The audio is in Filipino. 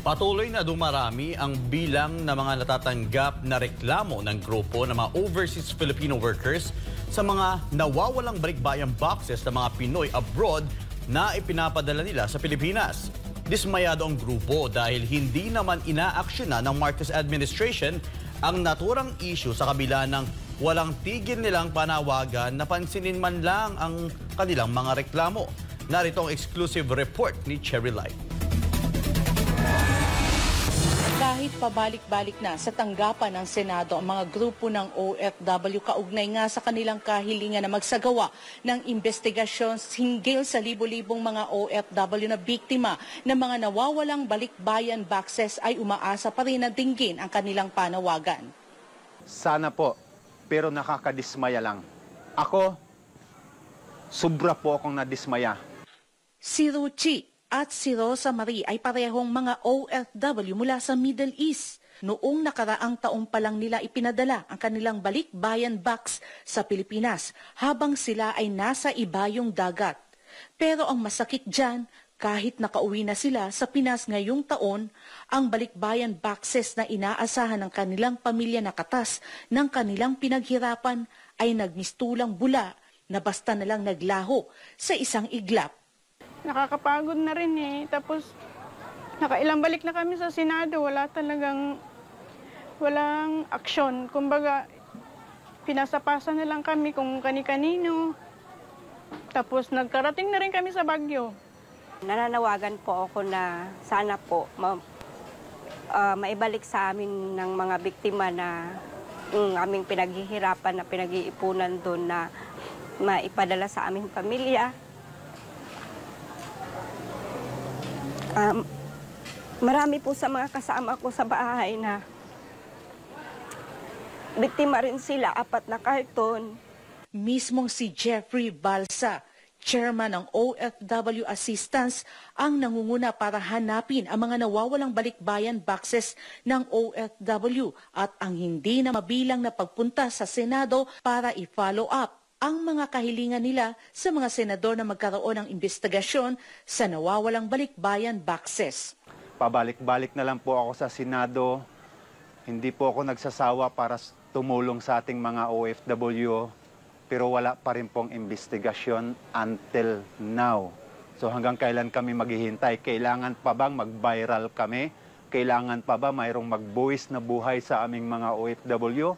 Patuloy na dumarami ang bilang ng mga natatanggap na reklamo ng grupo ng mga overseas Filipino workers sa mga nawawalang balikbayang boxes ng mga Pinoy abroad na ipinapadala nila sa Pilipinas. Dismayado ang grupo dahil hindi naman inaaksyonan ng Marcos administration ang naturang issue sa kabila ng walang tigil nilang panawagan na pansinin man lang ang kanilang mga reklamo. Narito ang exclusive report ni Cherry Light. Kahit pabalik-balik na sa tanggapan ng Senado ang mga grupo ng OFW kaugnay nga sa kanilang kahilingan na magsagawa ng investigasyon hinggil sa libo-libong mga OFW na biktima ng mga nawawalang balikbayan boxes ay umaasa pa rin na dinggin ang kanilang panawagan. Sana po, pero nakakadismaya lang. Ako, sobra po akong nadismaya. Si Ruchi at si Rosa Marie ay parehong mga OFW mula sa Middle East. Noong nakaraang taong pa lang nila ipinadala ang kanilang balikbayan box sa Pilipinas habang sila ay nasa ibayong dagat. Pero ang masakit dyan, kahit nakauwi na sila sa Pinas ngayong taon, ang balikbayan boxes na inaasahan ng kanilang pamilya na katas ng kanilang pinaghirapan ay nagmistulang bula na basta na lang naglaho sa isang iglap. Nakakapagod na rin eh. Tapos, nakailang balik na kami sa Senado. Walang aksyon. Kumbaga, pinasapasa na lang kami kung kani-kanino. Tapos, nagkarating na rin kami sa Baguio. Nananawagan po ako na sana po maibalik sa amin ng mga biktima na aming pinaghihirapan na pinag-iipunan doon na maipadala sa aming pamilya. Marami po sa mga kasama ko sa bahay na biktima rin sila, 4 na karton. Mismong si Jeffrey Balsa, chairman ng OFW Assistance, ang nangunguna para hanapin ang mga nawawalang balikbayan boxes ng OFW at ang hindi na mabilang na pagpunta sa Senado para i-follow up ang mga kahilingan nila sa mga senador na magkaroon ng investigasyon sa nawawalang balikbayan boxes. Pabalik-balik na lang po ako sa Senado. Hindi po ako nagsasawa para tumulong sa ating mga OFW, pero wala pa rin pong investigasyon until now. So hanggang kailan kami maghihintay? Kailangan pa bang mag-viral kami? Kailangan pa ba mayroong magbuwis na buhay sa aming mga OFW?